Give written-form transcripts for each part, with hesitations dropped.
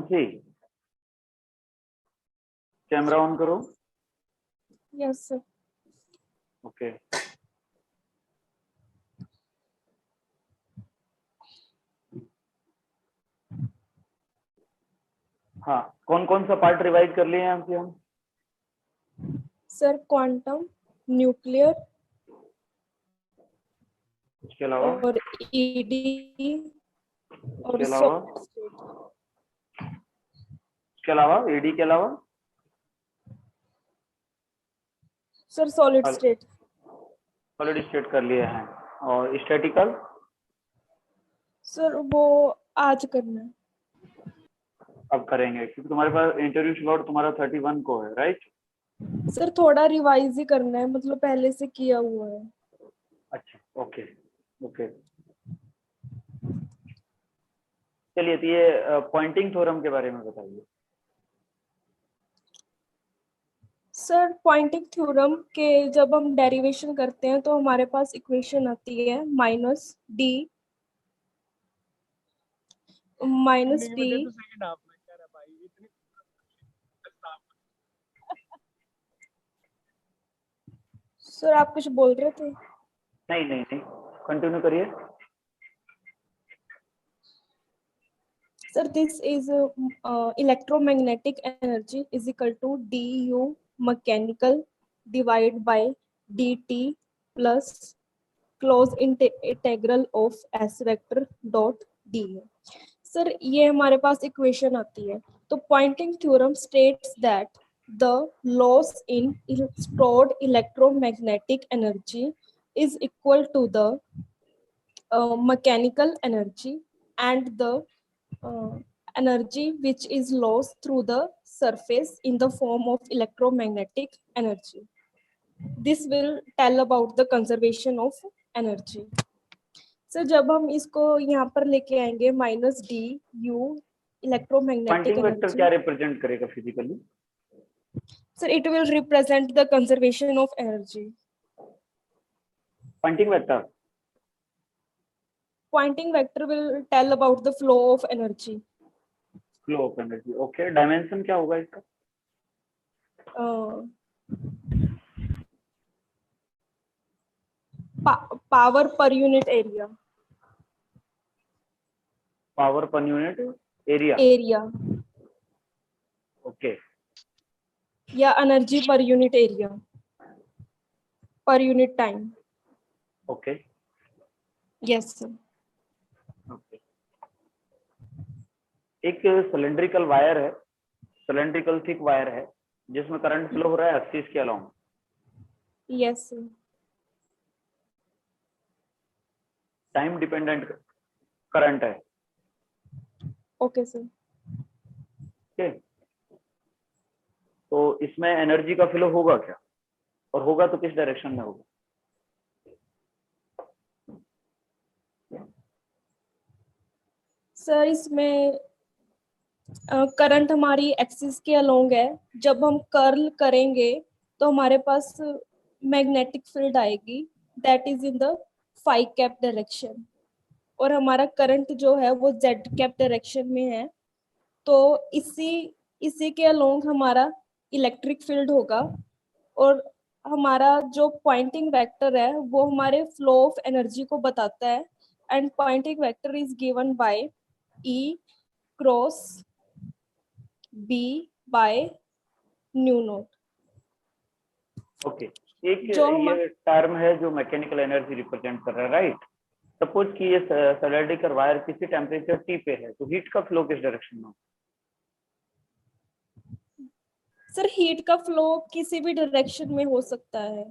Mansi, camera on करो। Yes sir. Okay. हाँ, कौन कौन सा पार्ट रिवाइज कर लिए यहाँ से हम? सर क्वांटम, न्यूक्लियर उसके अलावा? और ईडी और उसके अलावा? उसके अलावा एडी के अलावा? Sir solid state. Solid state कर लिए हैं। और स्टैटिकल? सर वो आज करना है। अब करेंगे क्योंकि तुम्हारे पास इंटरव्यू स्लॉट तुम्हारा 31 को है, राइट? सर थोड़ा रिवाइज ही करना है, मतलब पहले से किया हुआ है। अच्छा, ओके ओके। चलिए, तो ये पॉइंटिंग थ्योरम के बारे में बताइए। सर पॉइंटिंग थ्योरम के जब हम डेरिवेशन करते हैं तो हमारे पास इक्वेशन आती है -d सर आप कुछ बोल रहे थे? नहीं नहीं नहीं, कंटिन्यू करिए। Sir, this is electromagnetic energy is equal to du mechanical divided by dt plus close integral of s vector dot d है। सर ये हमारे पास इक्वेशन आती है। तो Poynting theorem states that the loss in stored electromagnetic energy is equal to the mechanical energy and the energy which is lost through the surface in the form of electromagnetic energy. This will tell about the conservation of energy. So जब हम इसको यहाँ पर लेके आएंगे -du electromagnetic Poynting vector energy. क्या represent करेगा physically? So it will represent the conservation of energy. Poynting vector? Pointing vector will tell about the flow of energy. Flow of energy, okay. Dimension क्या होगा इसका? Power per unit area. Power per unit area? Area okay. या energy per unit area per unit time. Okay yes sir. Okay. एक cylindrical wire है, cylindrical thick wire है जिसमें current flow हो रहा है 80 के along. Yes sir. Time dependent current है। Okay sir. ओके, तो इसमें एनर्जी का फ्लो होगा क्या, और होगा तो किस डायरेक्शन में होगा? सर इसमें करंट हमारी एक्सिस के अलोंग है। जब हम कर्ल करेंगे तो हमारे पास मैग्नेटिक फील्ड आएगी that is in the phi cap direction, और हमारा करंट जो है वो जेड कैप डायरेक्शन में है। तो इसी के अलोंग हमारा इलेक्ट्रिक फील्ड होगा, और हमारा जो पॉइंटिंग वेक्टर है वो हमारे फ्लो ऑफ एनर्जी को बताता है। And Poynting vector is given by E cross B by mu naught. Okay, एक जो ये टर्म है जो मैकेनिकल एनर्जी रिप्रेजेंट कर रहा है, राइट? सपोज कि ये सिलेंड्रिकल वायर किसी टेम्परेचर T पे है, तो हीट का फ्लो किस डायरेक्शन में? सर हीट का फ्लो किसी भी डायरेक्शन में हो सकता है।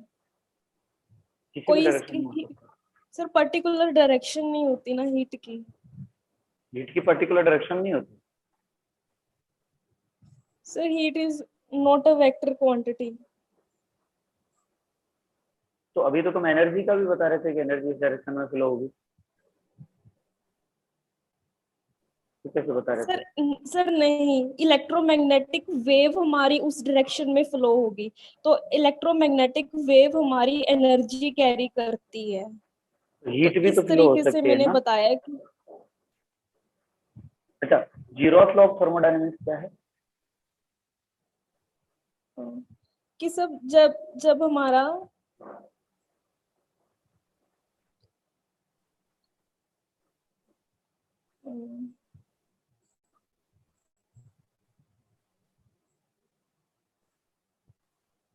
किसी भी कोई डायरेक्शन में हो सकता है। सर पर्टिकुलर डायरेक्शन नहीं होती ना हीट की। हीट की पर्टिकुलर डायरेक्शन नहीं होती। Sir heat is not a vector quantity. तो अभी तो तुम एनर्जी का भी बता रहे थे कि एनर्जी इस डायरेक्शन में फ्लो होगी, तो कैसे बता रहे थे? सर नहीं, इलेक्ट्रोमैग्नेटिक वेव हमारी उस डायरेक्शन में फ्लो होगी, तो इलेक्ट्रोमैग्नेटिक वेव हमारी एनर्जी कैरी करती है। तो हीट भी तो इस फ्लो हो तरीके से सकती है मैंने ना? बताया कि अच्छा, जीरोथ लॉ ऑफ थर्मोडायनेमिक्स क्या है? कि सब जब जब हमारा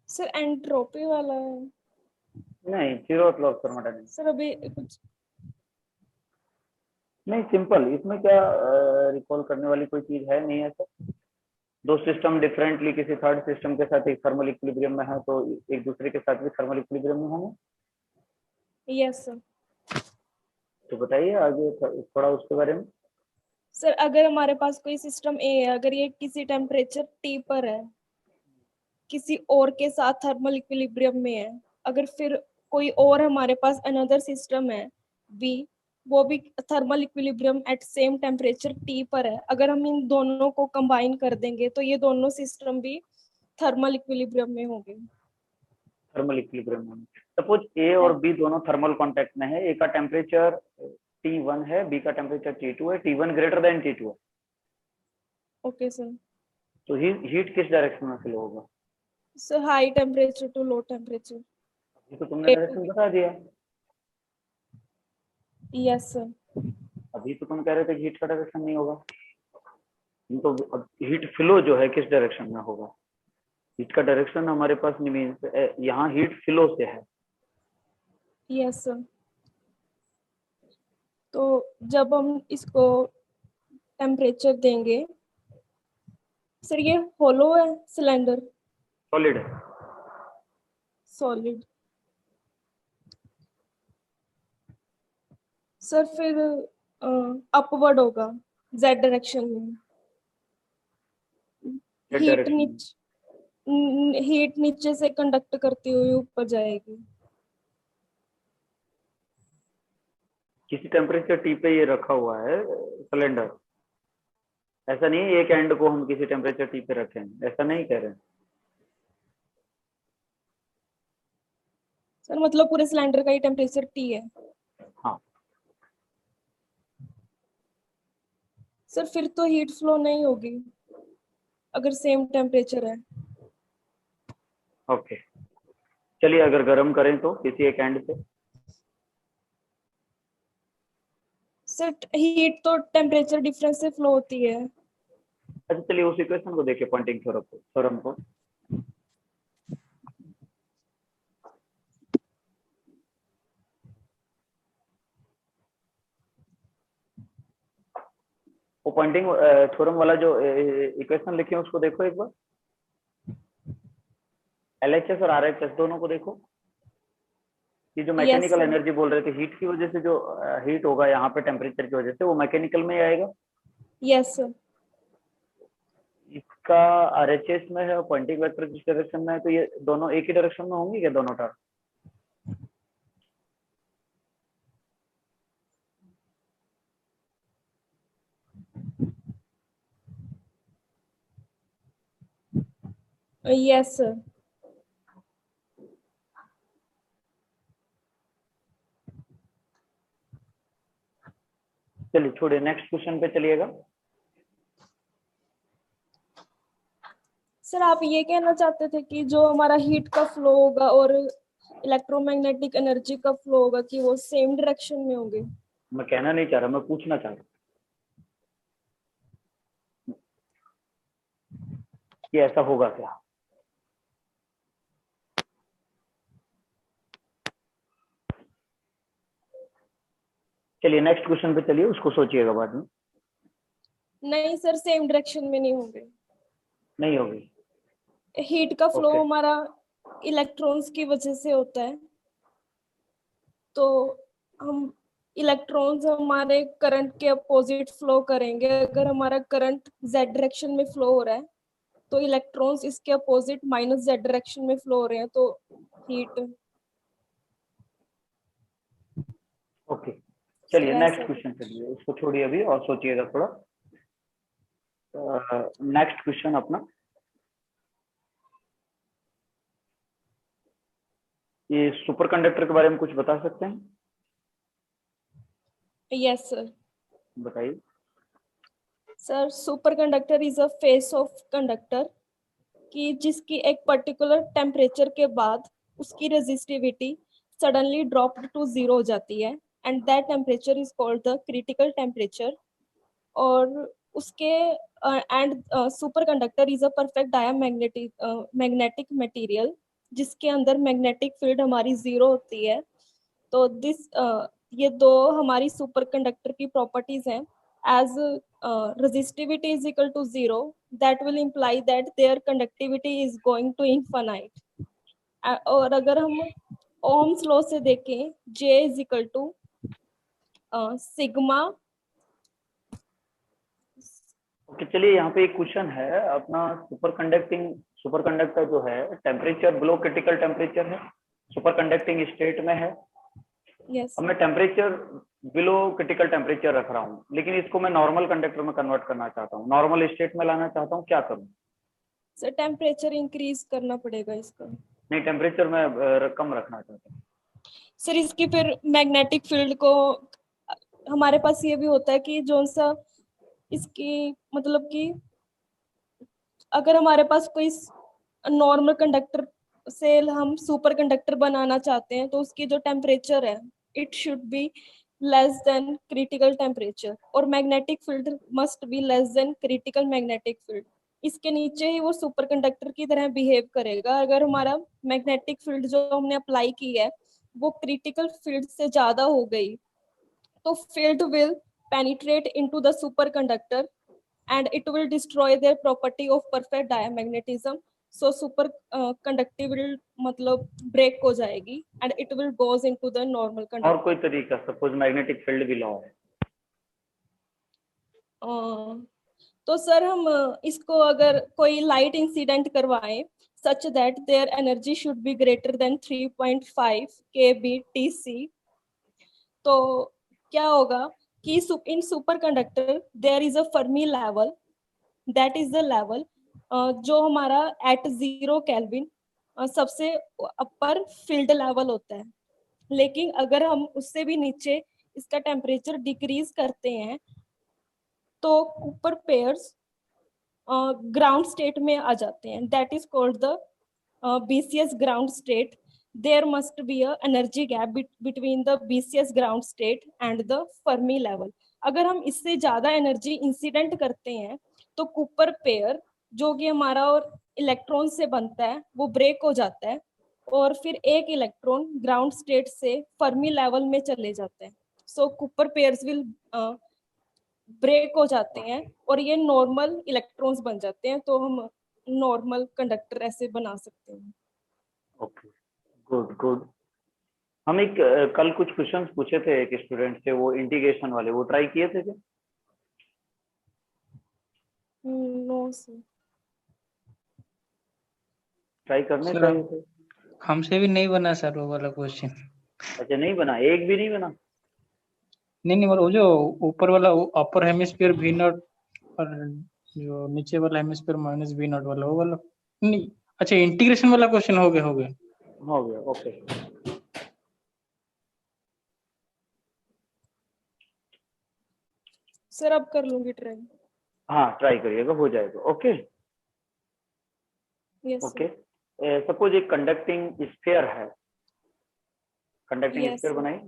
सर एंट्रोपी वाला है। नहीं, zeroth law of thermodynamics sir अभी कुछ नहीं, सिंपल। इसमें क्या रिकॉल करने वाली कोई चीज है नहीं ऐसा। दो सिस्टम डिफरेंटली किसी थर्ड सिस्टम के साथ एक थर्मल इक्विलिब्रियम में है तो एक दूसरे के साथ भी थर्मल इक्विलिब्रियम में होंगे। Yes sir. तो बताइए आगे थोड़ा उसके बारे में। सर अगर हमारे पास कोई सिस्टम ए है, अगर ये किसी टेम्परेचर टी पर है, किसी और के साथ थर्मल इक्विलिब्रियम में है, अगर फिर कोई और हमारे पास अनदर सिस्टम है बी, वो भी thermal equilibrium at same temperature T पर है, अगर हम इन दोनों को कंबाइन कर देंगे तो ये दोनों सिस्टम भी थर्मल इक्विलिब्रियम में होंगे। थर्मल इक्विलिब्रियम में सपोज ए और बी दोनों थर्मल कांटेक्ट में है। ए का टेम्परेचर T1 है, बी का टेम्परेचर T2 है, T1 ग्रेटर देन T2 है। Okay sir. तो हीट किस डायरेक्शन में फ्लो होगा? Sir high temperature to low temperature. ये तो तुमने डायरेक्शन बता दिया। Yes sir. अभी तो तुम कह रहे थे हीट का डायरेक्शन नहीं होगा। तो अब हीट फ्लो जो है किस डायरेक्शन में होगा? हीट का डायरेक्शन हमारे पास नहीं मीन्स यहाँ हीट फ्लो से है। Yes sir. तो जब हम इसको टेम्परेचर देंगे, सर ये होलो है सिलेंडर? सॉलिड है। सॉलिड। सर फिर अपवर्ड होगा जेड डायरेक्शन में। जेड हीट डायरेक्शन में। हीट नीचे से कंडक्ट करती हुई ऊपर जाएगी। किसी टेम्परेचर टी पे ये रखा हुआ है सिलेंडर। ऐसा नहीं है एक एंड को हम किसी टेम्परेचर टी पे रखें, ऐसा नहीं कह रहे हैं। सर मतलब पूरे सिलेंडर का ही टेम्परेचर टी है? हाँ। सर फिर तो हीट फ्लो नहीं होगी अगर सेम टेम्परेचर है। ओके, चलिए अगर गर्म करें तो किसी एक एंड से। सर हीट तो टेम्परेचर डिफरेंस से फ्लो होती है। अच्छा चलिए उस इक्वेशन को देखिए, पॉइंटिंग थ्योरम को। वो पॉइंटिंग थ्योरम वाला जो इक्वेशन लिखे हैं उसको देखो एक बार। LHS और RHS दोनों को देखो। ये जो यस मैकेनिकल सर। एनर्जी बोल रहे थे हीट की वजह से, जो हीट होगा यहाँ पे टेम्परेचर की वजह से, वो मैकेनिकल में ही आएगा। Yes sir. इसका RHS में है, पॉइंटिंग वेक्टर जिस डायरेक्शन में है, तो ये दोनों एक ही डायरेक्शन में होंगी क्या दोनों टर्म? Yes sir. चलिए छोड़िए, नेक्स्ट क्वेश्चन पे चलिएगा। सर आप ये कहना चाहते थे कि जो हमारा हीट का फ्लो होगा और इलेक्ट्रोमैग्नेटिक एनर्जी का फ्लो होगा कि वो सेम डायरेक्शन में होंगे? मैं कहना नहीं चाह रहा, मैं पूछना चाह रहा हूँ कि ऐसा होगा क्या। चलिए नेक्स्ट क्वेश्चन पे चलिए, उसको सोचिएगा बाद में। नहीं सर, सेम डायरेक्शन में नहीं होंगे। नहीं होगी। हीट का फ्लो ओके। हमारा इलेक्ट्रॉन्स की वजह से होता है, तो हम इलेक्ट्रॉन्स हमारे करंट के अपोजिट फ्लो करेंगे। अगर हमारा करंट जेड डायरेक्शन में फ्लो हो रहा है तो इलेक्ट्रॉन्स इसके अपोजिट माइनस जेड डायरेक्शन में फ्लो हो रहे हैं, तो हीट ओके चलिए ऐसा नेक्स्ट है। क्वेश्चन चलिए, उसको छोड़िए अभी और सोचिएगा थोड़ा। नेक्स्ट क्वेश्चन अपना, ये सुपर कंडक्टर के बारे में कुछ बता सकते हैं? Yes sir. बताइए। Sir super conductor is a phase of conductor कि जिसकी एक पर्टिकुलर टेम्परेचर के बाद उसकी resistivity suddenly dropped to zero हो जाती है and that temperature is called the critical temperature. और उसके and super conductor is a perfect diamagnetic magnetic material जिसके अंदर मैग्नेटिक फील्ड हमारी जीरो होती है। तो ये दो हमारी सुपर कंडक्टर की प्रॉपर्टीज हैं। As resistivity is equal to zero, that will imply that their conductivity is going to infinite। और अगर हम ओम्स लॉ से देखें, J is equal to sigma. Okay, चलिए यहाँ पे एक क्वेश्चन है अपना। सुपर कंडक्टर जो है टेम्परेचर बिलो क्रिटिकल टेम्परेचर है, सुपर कंडक्टिंग स्टेट में है। यस अब मैं टेम्परेचर बिलो क्रिटिकल टेम्परेचर रख रहा हूँ, लेकिन इसको मैं नॉर्मल कंडक्टर में कन्वर्ट करना चाहता हूँ, नॉर्मल स्टेट में लाना चाहता हूँ, क्या करूँ? सर टेम्परेचर इंक्रीज करना पड़ेगा इसका। नहीं, टेम्परेचर मैं कम रखना चाहता हूँ। सर इसकी फिर मैग्नेटिक फील्ड को, हमारे पास ये भी होता है कि जो सा इसकी मतलब कि अगर हमारे पास कोई नॉर्मल कंडक्टर से हम सुपर कंडक्टर बनाना चाहते हैं तो उसकी जो टेम्परेचर है it should be less than critical temperature और magnetic field must be less than critical magnetic field. इसके नीचे ही वो सुपर कंडक्टर की तरह बिहेव करेगा। अगर हमारा मैग्नेटिक फील्ड जो हमने अप्लाई की है वो क्रिटिकल फील्ड से ज्यादा हो गई तो field will penetrate into the superconductor and it will destroy their property of perfect diamagnetism। so super conductivity will मतलब break हो जाएगी and it will goes into the normal और conductor। कोई तरीका, सपोज मैग्नेटिक फील्ड भी law है। तो sir हम इसको अगर कोई लाइट इंसिडेंट करवाएं such that their energy should be greater than 3.5 kbtc, तो क्या होगा कि in super conductor there is a Fermi level, that is the level जो हमारा एट 0 केल्विन सबसे अपर फील्ड लेवल होता है। लेकिन अगर हम उससे भी नीचे इसका टेम्परेचर डिक्रीज करते हैं तो कुपर पेयर्स ग्राउंड स्टेट में आ जाते हैं, that is called the BCS ground state। there must be a energy gap between the BCS ground state and the Fermi level। अगर हम इससे ज्यादा एनर्जी इंसिडेंट करते हैं तो कूपर पेयर जो कि हमारा और इलेक्ट्रॉन से बनता है वो ब्रेक हो जाता है और फिर एक इलेक्ट्रॉन ग्राउंड स्टेट से फर्मी लेवल में चले जाते हैं। सो कूपर पेयर्स विल ब्रेक हो जाते हैं और ये नॉर्मल इलेक्ट्रॉन्स बन जाते हैं, तो हम नॉर्मल कंडक्टर ऐसे बना सकते हैं। Okay, good good. हम एक कल कुछ क्वेश्चंस पूछे थे एक स्टूडेंट से, वो इंटीग्रेशन वाले, वो ट्राई किए थे क्या? No sir. ट्राई करने सर चाहिए थे। हमसे भी नहीं बना सर वो वाला क्वेश्चन। अच्छा, नहीं बना, एक भी नहीं बना? नहीं वो जो ऊपर वाला अपर हेमिस्फीयर वी नॉट और जो नीचे वाला हेमिस्फीयर माइनस वी नॉट वाला वो वाला नहीं। अच्छा इंटीग्रेशन वाला क्वेश्चन हो गया हो गया, ओके। सर अब कर लूंगी ट्राई। हाँ, ट्राई करिएगा, हो जाएगा। Okay yes okay. सपोज एक कंडक्टिंग स्फीयर है, कंडक्टिंग Yes, स्फीयर sir. बनाई,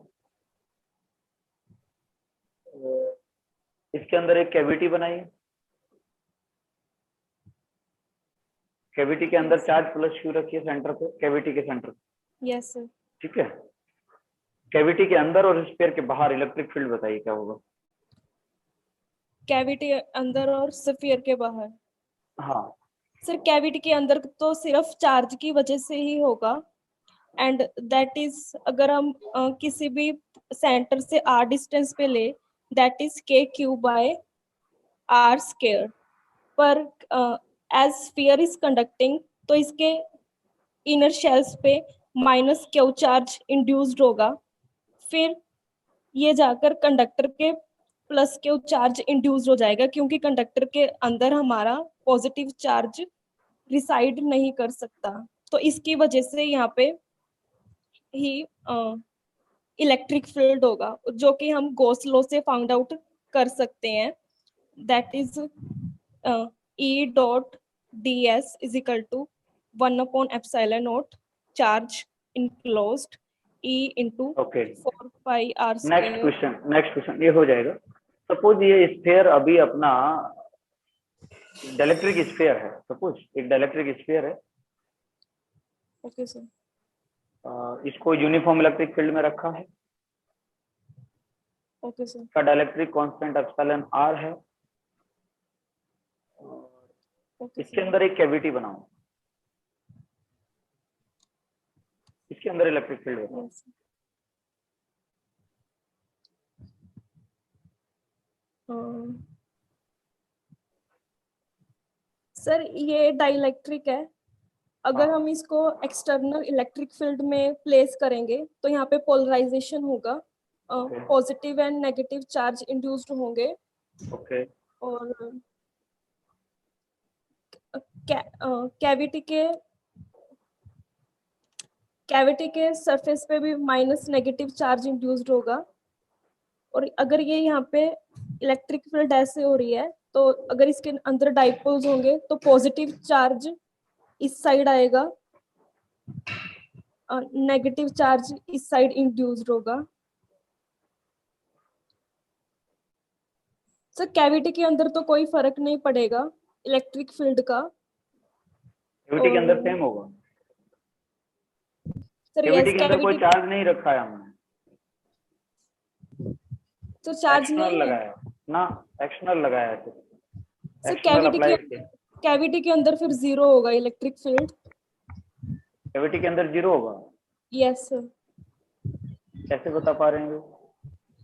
इसके अंदर एक कैविटी बनाई, कैविटी के अंदर चार्ज प्लस क्यू रखिए सेंटर पे, कैविटी के सेंटर पे, यस सर। ठीक है। कैविटी के अंदर और स्फीयर के बाहर इलेक्ट्रिक फील्ड बताइए क्या होगा? कैविटी अंदर और स्फीयर के बाहर। हाँ, सर कैविटी के अंदर तो सिर्फ चार्ज की वजह से ही होगा एंड दैट इज अगर हम किसी भी सेंटर से r डिस्टेंस पे ले that is k cube by r square. पर एज स्फीयर इज कंडक्टिंग तो इसके इनर शेल्स पे माइनस क्यू चार्ज इंड्यूस्ड होगा, फिर ये जाकर कंडक्टर के प्लस क्यू चार्ज इंड्यूस हो जाएगा क्योंकि कंडक्टर के अंदर हमारा पॉजिटिव चार्ज रिसाइड नहीं कर सकता। तो इसकी वजह से यहाँ पे ही इलेक्ट्रिक फील्ड होगा जो कि हम गॉस लॉ से फाउंड आउट कर सकते हैं। that is E dot ds is equal to 1 upon epsilon naught charge enclosed E into okay 4 pi r next square. Question ये हो जाएगा। सपोज ये स्फीयर अभी अपना डाइलेक्ट्रिक स्फीयर है, सपोज एक डाइलेक्ट्रिक स्फीयर है, Okay sir. इसको यूनिफॉर्म इलेक्ट्रिक फील्ड में रखा है, Okay sir. इसका डाइलेक्ट्रिक कांस्टेंट एप्सिलॉन आर है, Okay इसके sir. अंदर एक कैविटी बनाओ, इसके अंदर इलेक्ट्रिक फील्ड बनाओ। Yes. सर ये डाइलेक्ट्रिक है, अगर हाँ। हम इसको एक्सटर्नल इलेक्ट्रिक फील्ड में प्लेस करेंगे तो यहाँ पे पोलराइजेशन होगा, Okay. Positive and negative charge induced होंगे ओके और कैविटी के सरफेस पे भी माइनस नेगेटिव चार्ज इंड्यूस्ड होगा। और अगर ये यहाँ पे इलेक्ट्रिक फील्ड ऐसे हो रही है तो अगर इसके अंदर डाइपोल्स होंगे तो पॉजिटिव चार्ज इस साइड आएगा, नेगेटिव चार्ज इस साइड इंड्यूस्ड होगा। सर कैविटी के अंदर तो कोई फर्क नहीं पड़ेगा इलेक्ट्रिक फील्ड का। कैविटी के अंदर और- सेम होगा, सर कैविटी यस के अंदर कोई कैविटी चार्ज नहीं रखा है हमने, तो चार्ज एक्सटर्नल नहीं है लगाया ना, एक्सटर्नल लगाया है, सर। एक्सटर्नल अप्लाई किया। कैविटी के अंदर फिर जीरो होगा इलेक्ट्रिक फील्ड। कैविटी के अंदर जीरो होगा, यस सर। कैसे बता पा रहे हैं?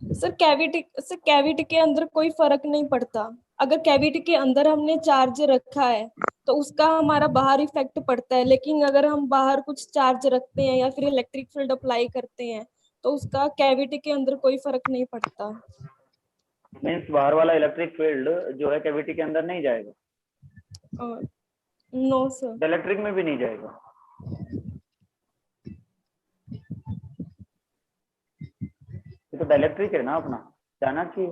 सर कैविटी के अंदर कोई फर्क नहीं पड़ता। अगर कैविटी के अंदर हमने चार्ज रखा है तो उसका हमारा बाहर इफेक्ट पड़ता है, लेकिन अगर हम बाहर कुछ चार्ज रखते हैं या फिर इलेक्ट्रिक फील्ड अप्लाई करते हैं तो उसका कैविटी के अंदर कोई फर्क नहीं पड़ता। मीन्स बाहर वाला इलेक्ट्रिक फील्ड जो है कैविटी के अंदर नहीं जाएगा, नो सर। इलेक्ट्रिक में भी नहीं जाएगा। ये तो डाइलेक्ट्रिक है ना अपना, जाना चाहिए।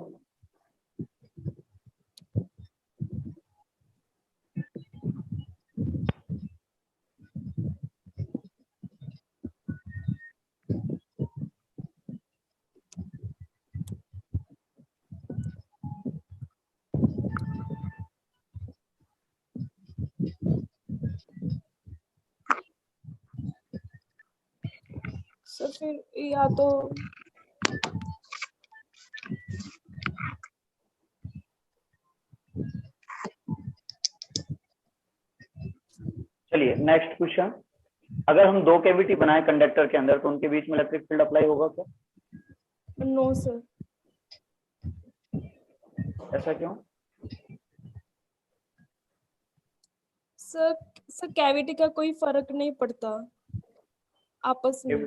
सर फिर या तो चलिए नेक्स्ट क्वेश्चन, अगर हम दो कैविटी बनाए कंडक्टर के अंदर तो उनके बीच में इलेक्ट्रिक फील्ड अप्लाई होगा क्या? No sir. ऐसा क्यों? सर कैविटी का कोई फर्क नहीं पड़ता आपस में।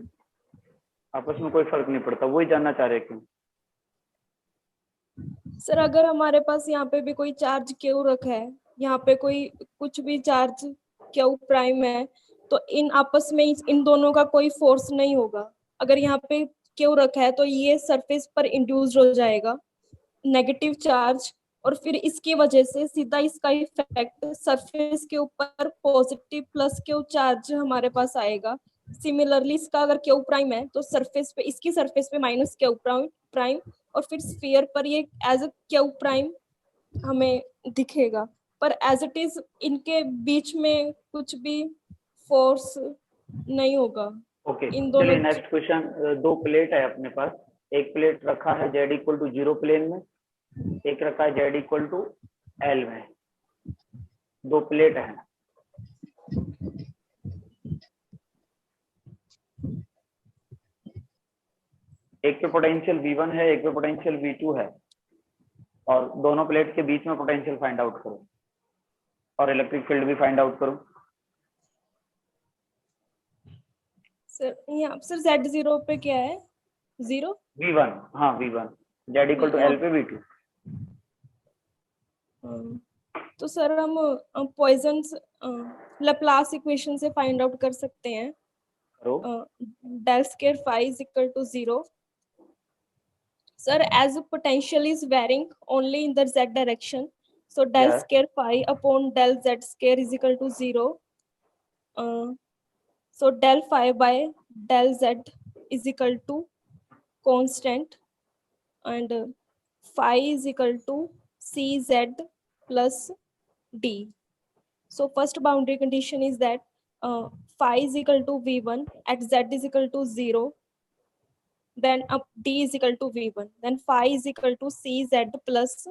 आपस में कोई फर्क नहीं पड़ता, वही जानना चाह रहे क्यों? सर अगर हमारे पास यहाँ पे भी कोई चार्ज क्यू रखा है, यहाँ पे कोई कुछ भी चार्ज क्यू प्राइम है, तो इन आपस में इन दोनों का कोई फोर्स नहीं होगा। अगर यहाँ पे क्यू रखा है तो ये सरफेस पर इंड्यूस्ड हो जाएगा नेगेटिव चार्ज, और फिर इसकी वजह से सीधा इसका इफेक्ट सरफेस के ऊपर पॉजिटिव प्लस क्यू चार्ज हमारे पास आएगा। सिमिलरली इसका अगर क्यू प्राइम है तो सरफेस पे, इसकी सरफेस पे माइनस क्यू प्राइम, और फिर स्फीयर पर ये एज अ क्यू प्राइम हमें दिखेगा। पर एज इट इज इनके बीच में कुछ भी फोर्स नहीं होगा। ओके इन दोनों चलिए नेक्स्ट क्वेश्चन, दो प्लेट है अपने पास, एक प्लेट रखा है जेड इक्वल टू 0 प्लेन में, एक रखा है जेड इक्वल टू एल में, दो प्लेट हैं। एक पे पोटेंशियल V1 है, एक पे पोटेंशियल V2 है, और दोनों प्लेट के बीच में पोटेंशियल फाइंड आउट करो और इलेक्ट्रिक फील्ड भी फाइंड आउट करो। सर यहाँ सर Z0 पे क्या है? 0 V1, हाँ V1, Z equal to L पे V2। तो सर हम पॉइजन्स लैप्लास इक्वेशन से फाइंड आउट कर सकते हैं। करो। del square phi is equal to 0. Sir, as the potential is varying only in the z direction, So del Yeah. square phi upon del z square is equal to 0. So del phi by del z is equal to constant, and phi is equal to cz plus d. So first boundary condition is that phi is equal to v1 at z is equal to 0. Then d is equal to v1. Then phi is equal to cz plus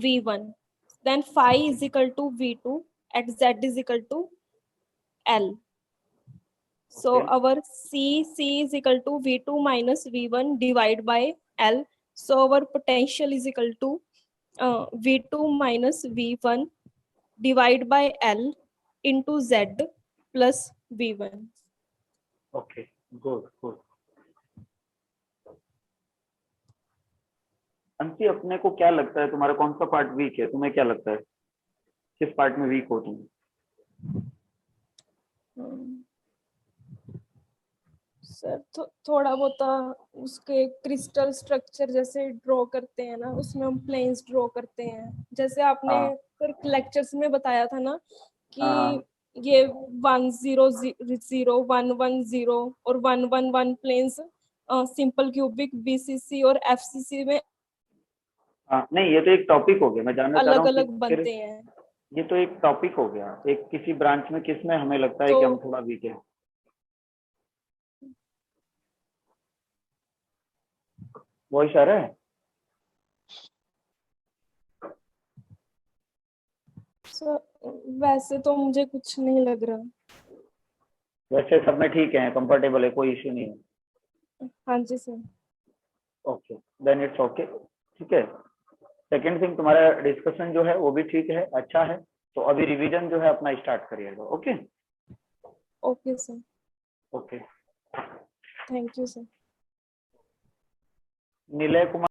v1. Then phi is equal to v2 at z is equal to l. So Okay. our C is equal to V2 minus V1 divided by L. So our potential is equal to V2 minus V1 divided by L into Z plus V1. Okay. Good. Good. अंशी, अपने को क्या लगता है तुम्हारा कौन सा part week है? तुम्हें क्या लगता है किस पार्ट में वीक हो तुम? सर थोड़ा बहुत उसके क्रिस्टल स्ट्रक्चर जैसे ड्रॉ करते हैं ना, उसमें हम प्लेन्स ड्रॉ करते हैं, जैसे आपने हाँ। सर लेक्चर्स में बताया था ना कि हाँ। ये 100 110 और 111 प्लेन्स सिंपल क्यूबिक बीसीसी और एफसीसी में हाँ, नहीं, ये तो एक टॉपिक हो गया। मैं जानना चाह रहा अलग हूँ अलग कि फिर बनते हैं। ये तो एक टॉपिक हो गया, एक किसी ब्रांच में किस में हमें लगता है तो कि हम थोड़ा वीक है। वॉइस आ रहा है? सर वैसे तो मुझे कुछ नहीं लग रहा। वैसे सब में ठीक है, कंफर्टेबल है, कोई इश्यू नहीं है। हाँ जी sir. Okay, then it's okay. ठीक है। सेकंड थिंग, तुम्हारा डिस्कशन जो है वो भी ठीक है, अच्छा है। तो अभी रिवीजन जो है अपना स्टार्ट करिएगा। Okay. Okay sir. Okay. Thank you sir. Nilay Kumar.